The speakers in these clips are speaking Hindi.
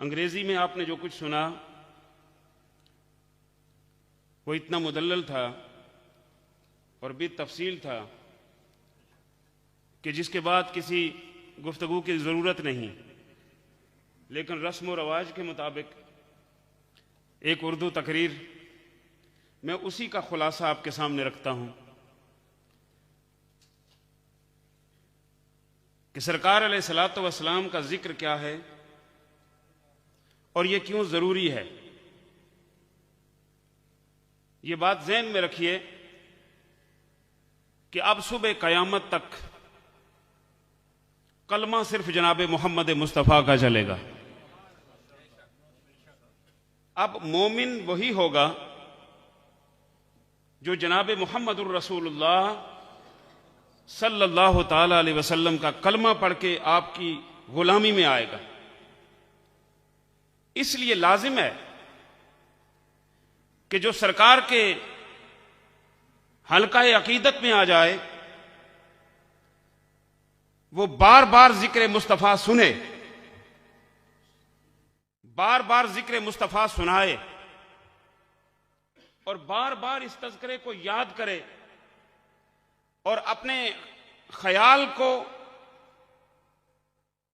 अंग्रेजी में आपने जो कुछ सुना वो इतना मुदल्लल था और बेतफसील था कि जिसके बाद किसी गुफ्तगू की ज़रूरत नहीं, लेकिन रस्म व रवाज के मुताबिक एक उर्दू तकरीर मैं उसी का खुलासा आपके सामने रखता हूं कि सरकार अलैहिस्सलातु वस्सलाम का जिक्र क्या है और यह क्यों जरूरी है। यह बात ज़हन में रखिए कि अब सुबह क़यामत तक कलमा सिर्फ जनाब मोहम्मद मुस्तफ़ा का चलेगा। अब मोमिन वही होगा जो जनाब मुहम्मदुर रसूलुल्लाह सल्लल्लाहु ताला अलैहि वसल्लम का कलमा पढ़ के आपकी गुलामी में आएगा। इसलिए लाजिम है कि जो सरकार के हल्का अकीदत में आ जाए वो बार बार जिक्र मुस्तफ़ा सुने, बार बार जिक्र मुस्तफ़ा सुनाए और बार बार इस तज़किरे को याद करे और अपने ख्याल को,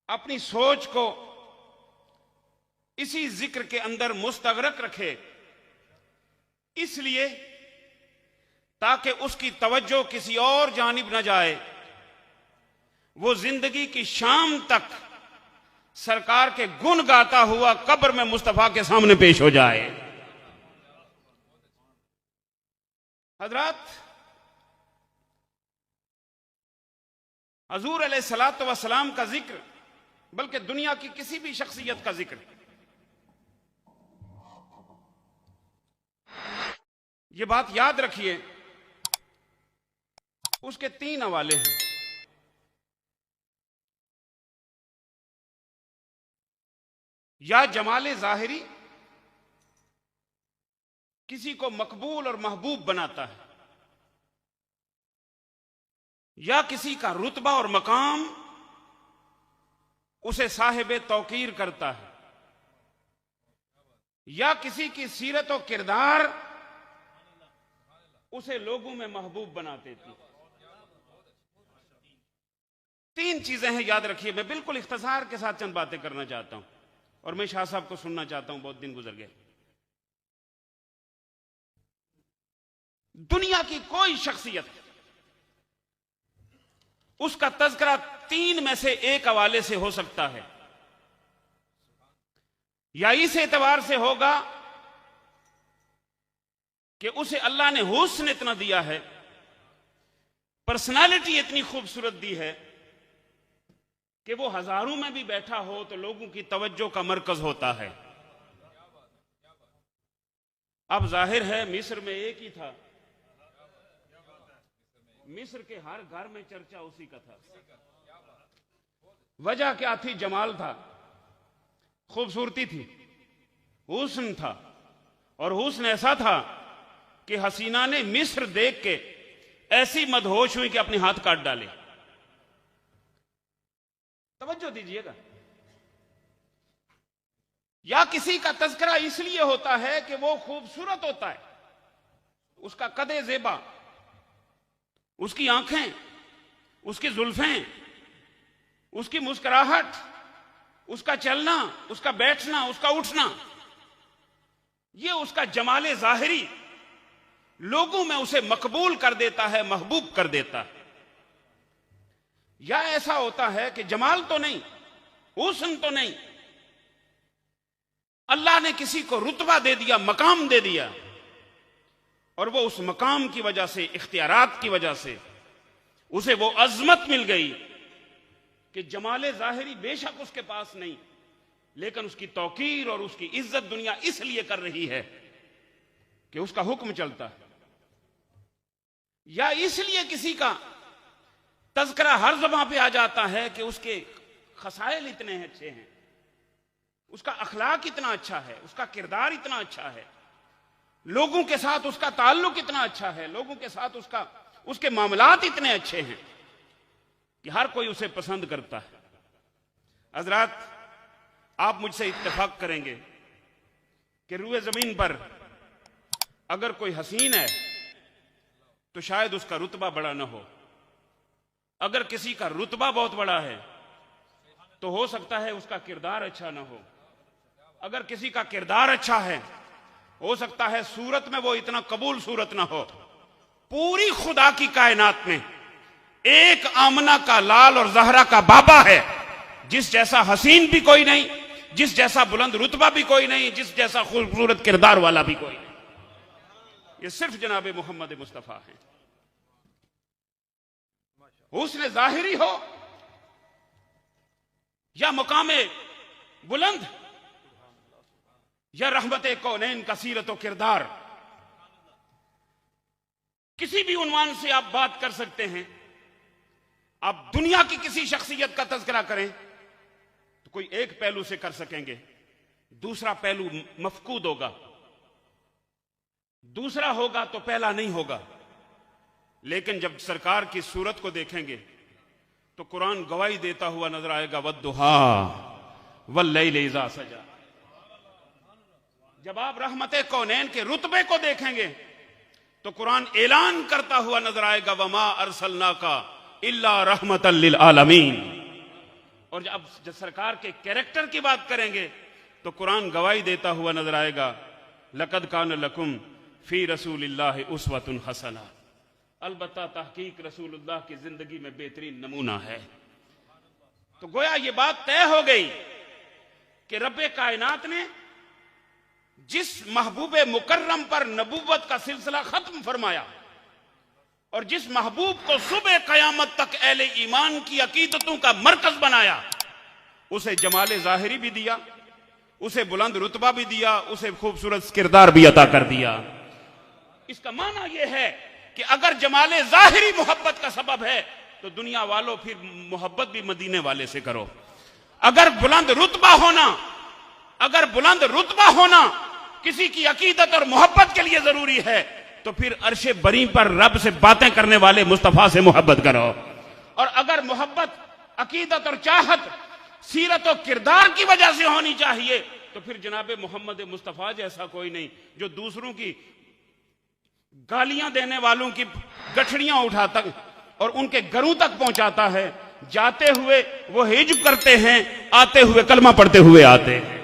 अपनी सोच को इसी जिक्र के अंदर मुस्तगरक रखे, इसलिए ताकि उसकी तवज्जो किसी और जानिब न जाए, वो जिंदगी की शाम तक सरकार के गुण गाता हुआ कब्र में मुस्तफा के सामने पेश हो जाए। हजरात, हजूर अलैहिस्सलातु वस्सलाम का जिक्र, बल्कि दुनिया की किसी भी शख्सियत का जिक्र, ये बात याद रखिए, उसके 3 हवाले हैं। या जमाले ज़ाहिरी किसी को मकबूल और महबूब बनाता है, या किसी का रुतबा और मकाम उसे साहिब तौकीर करता है, या किसी की सीरत और किरदार उसे लोगों में महबूब बना देती। 3 चीजें हैं, याद रखिए। मैं बिल्कुल इख्तिसार के साथ चंद बातें करना चाहता हूं और मैं शाह साहब को सुनना चाहता हूं, बहुत दिन गुजर गए। दुनिया की कोई शख्सियत उसका तज़किरा 3 में से एक हवाले से हो सकता है। या इस एतबार से होगा कि उसे अल्लाह ने हुस्न इतना दिया है, पर्सनालिटी इतनी खूबसूरत दी है कि वो हजारों में भी बैठा हो तो लोगों की तवज्जो का मरकज होता है। अब जाहिर है मिस्र में एक ही था, मिस्र के हर घर में चर्चा उसी का था। वजह क्या थी? जमाल था, खूबसूरती थी, हुस्न था, और हुस्न ऐसा था कि हसीना ने मिस्र देख के ऐसी मदहोश हुई कि अपने हाथ काट डाले। तवज्जो दीजिएगा। या किसी का तज़किरा इसलिए होता है कि वो खूबसूरत होता है, उसका कदे ज़ेबा, उसकी आंखें, उसकी जुल्फें, उसकी मुस्कुराहट, उसका चलना, उसका बैठना, उसका उठना, ये उसका जमाले ज़ाहिरी लोगों में उसे मकबूल कर देता है, महबूब कर देता है। या ऐसा होता है कि जमाल तो नहीं, हुस्न तो नहीं, अल्लाह ने किसी को रुतबा दे दिया, मकाम दे दिया, और वो उस मकाम की वजह से, इख्तियारात की वजह से उसे वो अजमत मिल गई कि जमाले ज़ाहिरी बेशक उसके पास नहीं, लेकिन उसकी तौकीर और उसकी इज्जत दुनिया इसलिए कर रही है कि उसका हुक्म चलता है। या इसलिए किसी का तज़किरा हर ज़बान पे आ जाता है कि उसके खसाइल इतने अच्छे हैं, उसका अखलाक इतना अच्छा है, उसका किरदार इतना अच्छा है, लोगों के साथ उसका ताल्लुक इतना अच्छा है, लोगों के साथ उसके मामलात इतने अच्छे हैं कि हर कोई उसे पसंद करता है। हजरात, आप मुझसे इत्तेफाक करेंगे कि रूए जमीन पर अगर कोई हसीन है तो शायद उसका रुतबा बड़ा ना हो। अगर किसी का रुतबा बहुत बड़ा है तो हो सकता है उसका किरदार अच्छा ना हो। अगर किसी का किरदार अच्छा है, हो सकता है सूरत में वो इतना कबूल सूरत ना हो। पूरी खुदा की कायनात में एक आमना का लाल और जहरा का बाबा है, जिस जैसा हसीन भी कोई नहीं, जिस जैसा बुलंद रुतबा भी कोई नहीं, जिस जैसा खूबसूरत किरदार वाला भी कोई नहीं। ये सिर्फ जनाब मोहम्मद मुस्तफा है। हुस्न जाहिरी हो या मुकामे बुलंद या रहमत कौनैन का सीरत व किरदार, किसी भी उन्वान से आप बात कर सकते हैं। आप दुनिया की किसी शख्सियत का तज़किरा करें तो कोई एक पहलू से कर सकेंगे, दूसरा पहलू मफकूद होगा, दूसरा होगा तो पहला नहीं होगा। लेकिन जब सरकार की सूरत को देखेंगे तो कुरान गवाही देता हुआ नजर आएगा, वद्दुहा वल्लैलि इज़ा सजा। जब आप रहमते कौनैन के रुतबे को देखेंगे तो कुरान ऐलान करता हुआ नजर आएगा, वमा अरसलनाका इल्ला रहमतल लिल आलमीन। और जब सरकार के कैरेक्टर की बात करेंगे तो कुरान गवाही देता हुआ नजर आएगा, लक़द कान लकुम फी रसूलिल्लाहि उस्वतुन हसना। अलबत्ता तहकीक रसूलुल्लाह की जिंदगी में बेहतरीन नमूना है। तो गोया ये बात तय हो गई कि रब्बे कायनात ने जिस महबूबे मुकर्रम पर नबूवत का सिलसिला खत्म फरमाया और जिस महबूब को सुबह कयामत तक अहले ईमान की अकीदतों का मरकज बनाया, उसे जमाले जाहिरी भी दिया, उसे बुलंद रुतबा भी दिया, उसे खूबसूरत किरदार भी अता कर दिया। इसका माना यह है कि अगर जमाले जाहिरी मोहब्बत का सबब है तो दुनिया वालों फिर मोहब्बत भी मदीने वाले से करो। अगर बुलंद रुतबा होना किसी की अकीदत और मोहब्बत के लिए जरूरी है तो फिर अर्शे बरी पर रब से बातें करने वाले मुस्तफा से मोहब्बत करो। और अगर मोहब्बत अकीदत और चाहत सीरत और किरदार की वजह से होनी चाहिए तो फिर जनाबे मोहम्मद मुस्तफा जैसा कोई नहीं, जो दूसरों की गालियां देने वालों की गठड़ियां उठाता और उनके घरों तक पहुंचाता है। जाते हुए वो हिज्ब करते हैं, आते हुए कलमा पढ़ते हुए आते हैं।